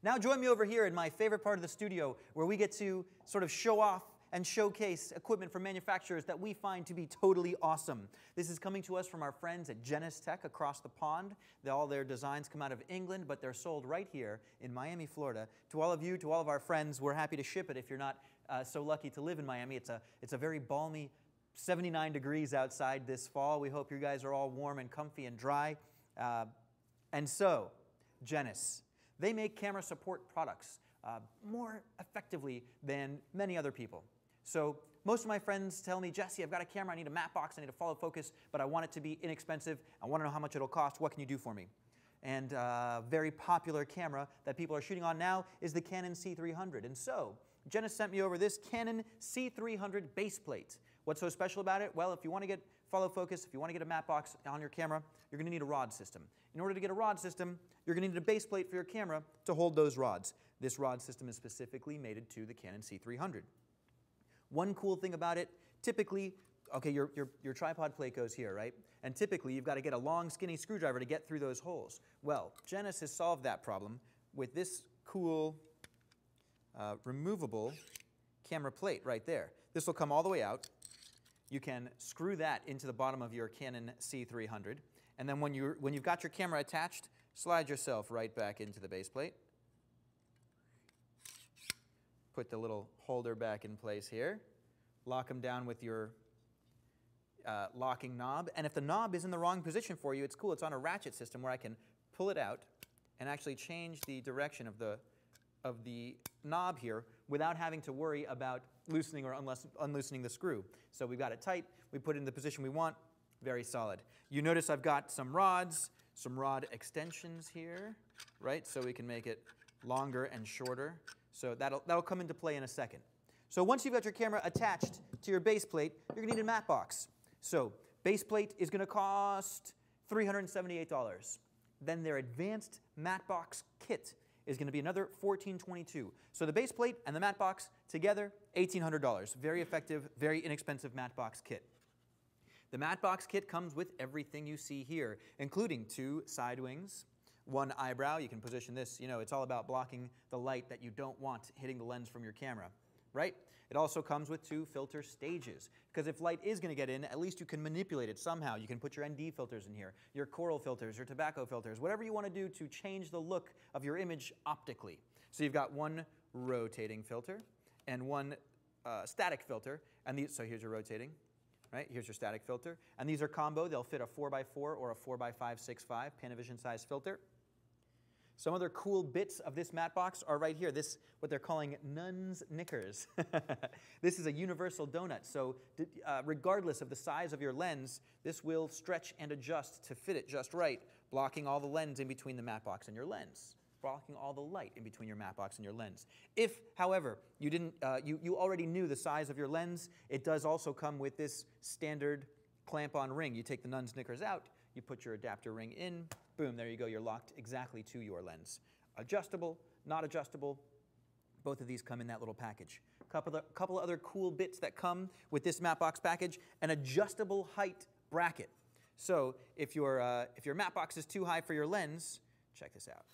Now join me over here in my favorite part of the studio where we get to sort of show off and showcase equipment from manufacturers that we find to be totally awesome. This is coming to us from our friends at Genus Tech across the pond. All their designs come out of England, but they're sold right here in Miami, Florida. To all of you, to all of our friends, we're happy to ship it if you're not so lucky to live in Miami. It's a very balmy 79 degrees outside this fall. We hope you guys are all warm and comfy and dry. And so, Jenness, they make camera support products more effectively than many other people. So most of my friends tell me, Jesse, I've got a camera, I need a matte box, I need a follow focus, but I want it to be inexpensive. I want to know how much it'll cost. What can you do for me? And a very popular camera that people are shooting on now is the Canon C300. And so, Jenness sent me over this Canon C300 base plate. What's so special about it? Well, if you want to get follow focus, if you want to get a matte box on your camera, you're going to need a rod system. In order to get a rod system, you're going to need a base plate for your camera to hold those rods. This rod system is specifically mated to the Canon C300. One cool thing about it, typically, okay, your tripod plate goes here, right? And typically, you've got to get a long, skinny screwdriver to get through those holes. Well, Jenness has solved that problem with this cool removable camera plate right there. This will come all the way out. You can screw that into the bottom of your Canon C300, and then when you've got your camera attached, slide yourself right back into the base plate. Put the little holder back in place here. Lock them down with your locking knob, and if the knob is in the wrong position for you, it's cool. It's on a ratchet system where I can pull it out and actually change the direction of the knob here without having to worry about loosening or unloosening the screw. So we've got it tight, we put it in the position we want, very solid. You notice I've got some rods, some rod extensions here, right? So we can make it longer and shorter. So that'll come into play in a second. So once you've got your camera attached to your base plate, you're going to need a matte box. So base plate is going to cost $378. Then their advanced matte box kit is going to be another $1,422. So the base plate and the matte box together, $1,800. Very effective, very inexpensive matte box kit. The matte box kit comes with everything you see here, including 2 side wings, 1 eyebrow. You can position this, it's all about blocking the light that you don't want hitting the lens from your camera, right? It also comes with 2 filter stages, because if light is going to get in, at least you can manipulate it somehow. You can put your ND filters in here, your coral filters, your tobacco filters, whatever you want to do to change the look of your image optically. So you've got 1 rotating filter and 1 static filter, and so here's your rotating, right? Here's your static filter, and these are combo. They'll fit a 4x4 or a 4x565 Panavision size filter. Some other cool bits of this matte box are right here. This, what they're calling nun's knickers. This is a universal donut, so regardless of the size of your lens, this will stretch and adjust to fit it just right, blocking all the lens in between the matte box and your lens, blocking all the light in between your matte box and your lens. If, however, you already knew the size of your lens, it does also come with this standard clamp-on ring. You take the nun's knickers out, you put your adapter ring in, boom, there you go, you're locked exactly to your lens. Adjustable, not adjustable, both of these come in that little package. Couple other cool bits that come with this matte box package, an adjustable height bracket. So if your matte box is too high for your lens, check this out.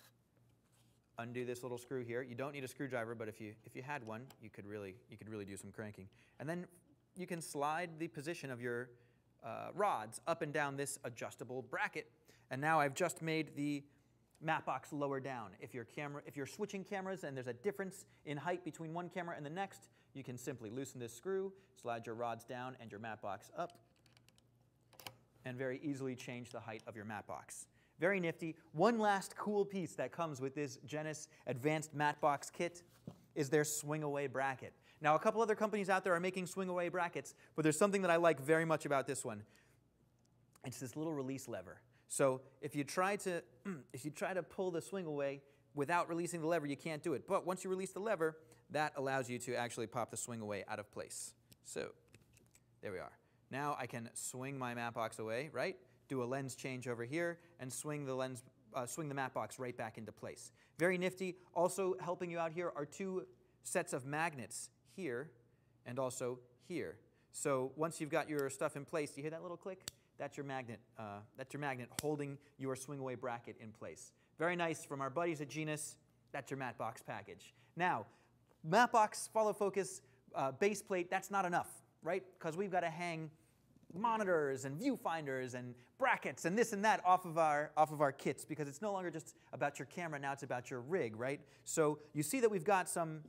Undo this little screw here. You don't need a screwdriver, but if you had one, you could really do some cranking. And then you can slide the position of your rods up and down this adjustable bracket, and now I've just made the matte box lower down. If you're switching cameras and there's a difference in height between one camera and the next, you can simply loosen this screw, slide your rods down and your matte box up, and very easily change the height of your matte box. Very nifty. One last cool piece that comes with this Jenness Advanced Matte Box Kit is their swing-away bracket. Now, a couple other companies out there are making swing-away brackets, but there's something that I like very much about this one. It's this little release lever. So if you try to pull the swing-away without releasing the lever, you can't do it. But once you release the lever, that allows you to actually pop the swing-away out of place. So there we are. Now I can swing my matte box away, right? Do a lens change over here, and swing the matte box right back into place. Very nifty. Also helping you out here are 2 sets of magnets here and also here. So once you've got your stuff in place, you hear that little click? That's your magnet. That's your magnet holding your swing-away bracket in place. Very nice from our buddies at Genus. That's your matte box package. Now, matte box, follow focus, base plate, that's not enough, right? Because we've got to hang monitors and viewfinders and brackets and this and that off of our kits, because it's no longer just about your camera, now it's about your rig, right? So you see that we've got some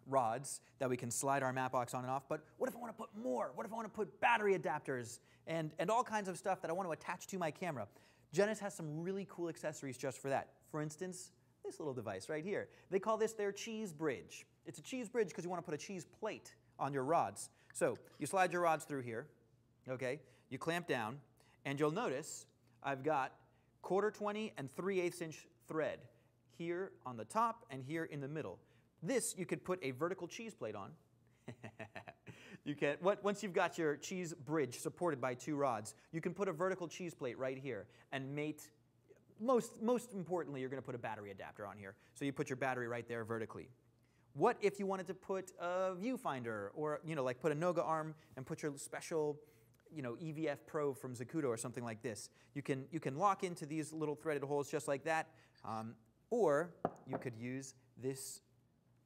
rods that we can slide our matte box on and off, but what if I want to put more? What if I want to put battery adapters and all kinds of stuff that I want to attach to my camera? Jenness has some really cool accessories just for that. For instance, this little device right here. They call this their cheese bridge. It's a cheese bridge because you want to put a cheese plate on your rods. So you slide your rods through here, okay? You clamp down, and you'll notice I've got 1/4 and 3/8 inch thread here on the top and here in the middle. This you could put a vertical cheese plate on. You can, once you've got your cheese bridge supported by 2 rods, you can put a vertical cheese plate right here and mate. Most importantly, you're going to put a battery adapter on here. So you put your battery right there vertically. What if you wanted to put a viewfinder, or like put a Noga arm and put your special EVF Pro from Zacuto or something like this? You can lock into these little threaded holes just like that, or you could use this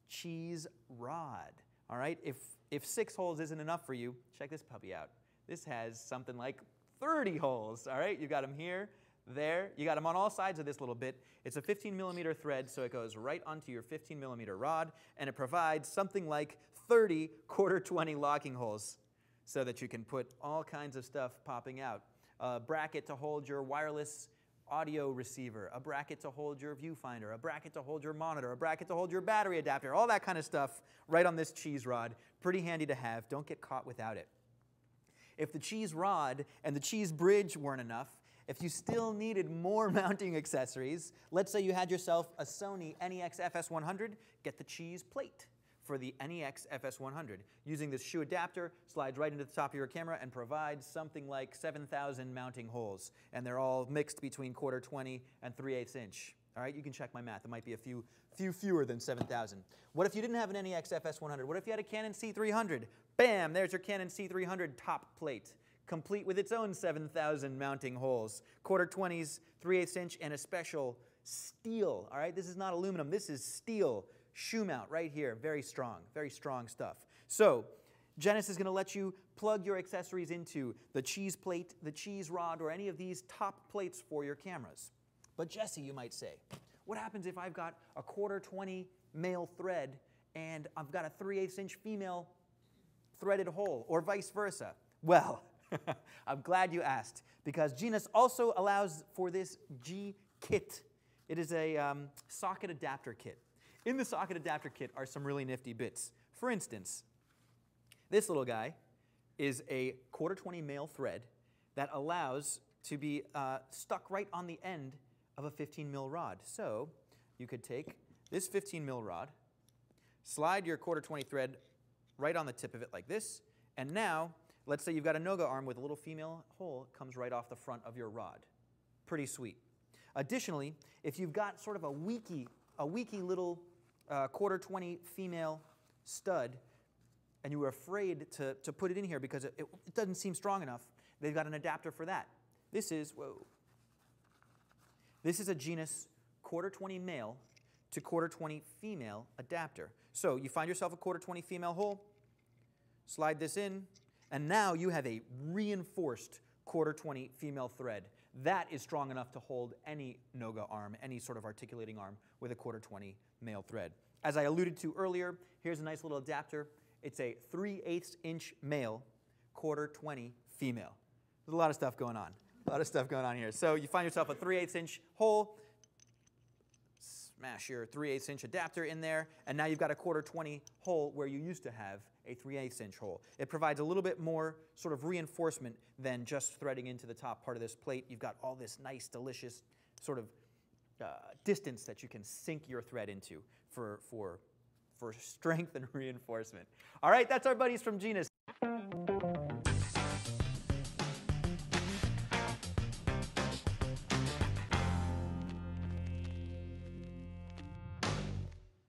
cheese rod. All right, if 6 holes isn't enough for you, check this puppy out. This has something like 30 holes. All right, you got them here, there. You got them on all sides of this little bit. It's a 15mm thread, so it goes right onto your 15mm rod, and it provides something like 30 1/4 locking holes, so that you can put all kinds of stuff popping out. A bracket to hold your wireless audio receiver, a bracket to hold your viewfinder, a bracket to hold your monitor, a bracket to hold your battery adapter, all that kind of stuff right on this cheese rod. Pretty handy to have. Don't get caught without it. If the cheese rod and the cheese bridge weren't enough, if you still needed more mounting accessories, let's say you had yourself a Sony NEX FS100, get the cheese plate for the NEX FS100. Using this shoe adapter, slides right into the top of your camera and provides something like 7,000 mounting holes. And they're all mixed between 1/4 and 3/8 inch. All right, you can check my math. It might be a few fewer than 7,000. What if you didn't have an NEX FS100? What if you had a Canon C300? Bam, there's your Canon C300 top plate, complete with its own 7,000 mounting holes. 1/4s, 3/8 inch, and a special steel. All right, this is not aluminum, this is steel. Shoe mount right here, very strong stuff. So Jenness is going to let you plug your accessories into the cheese plate, the cheese rod, or any of these top plates for your cameras. But Jesse, you might say, what happens if I've got a 1/4 male thread and I've got a 3/8 inch female threaded hole, or vice versa? Well, I'm glad you asked, because Genus also allows for this G-kit. It is a socket adapter kit. In the socket adapter kit are some really nifty bits. For instance, this little guy is a 1/4 male thread that allows to be stuck right on the end of a 15mm rod. So you could take this 15mm rod, slide your 1/4 thread right on the tip of it like this, and now let's say you've got a Noga arm with a little female hole, it comes right off the front of your rod. Pretty sweet. Additionally, if you've got sort of a weaky little 1/4 female stud, and you were afraid to put it in here because it doesn't seem strong enough, they've got an adapter for that. This is a Genus 1/4 male to 1/4 female adapter. So you find yourself a 1/4 female hole, slide this in, and now you have a reinforced 1/4 female thread. That is strong enough to hold any Noga arm, any sort of articulating arm with a 1/4 male thread. As I alluded to earlier, here's a nice little adapter. It's a 3/8 inch male, 1/4 female. There's a lot of stuff going on. Here. So you find yourself a 3/8 inch hole, smash your 3/8 inch adapter in there, and now you've got a 1/4 hole where you used to have a 3/8 inch hole. It provides a little bit more sort of reinforcement than just threading into the top part of this plate. You've got all this nice, delicious sort of distance that you can sink your thread into for strength and reinforcement. All right, that's our buddies from Genus.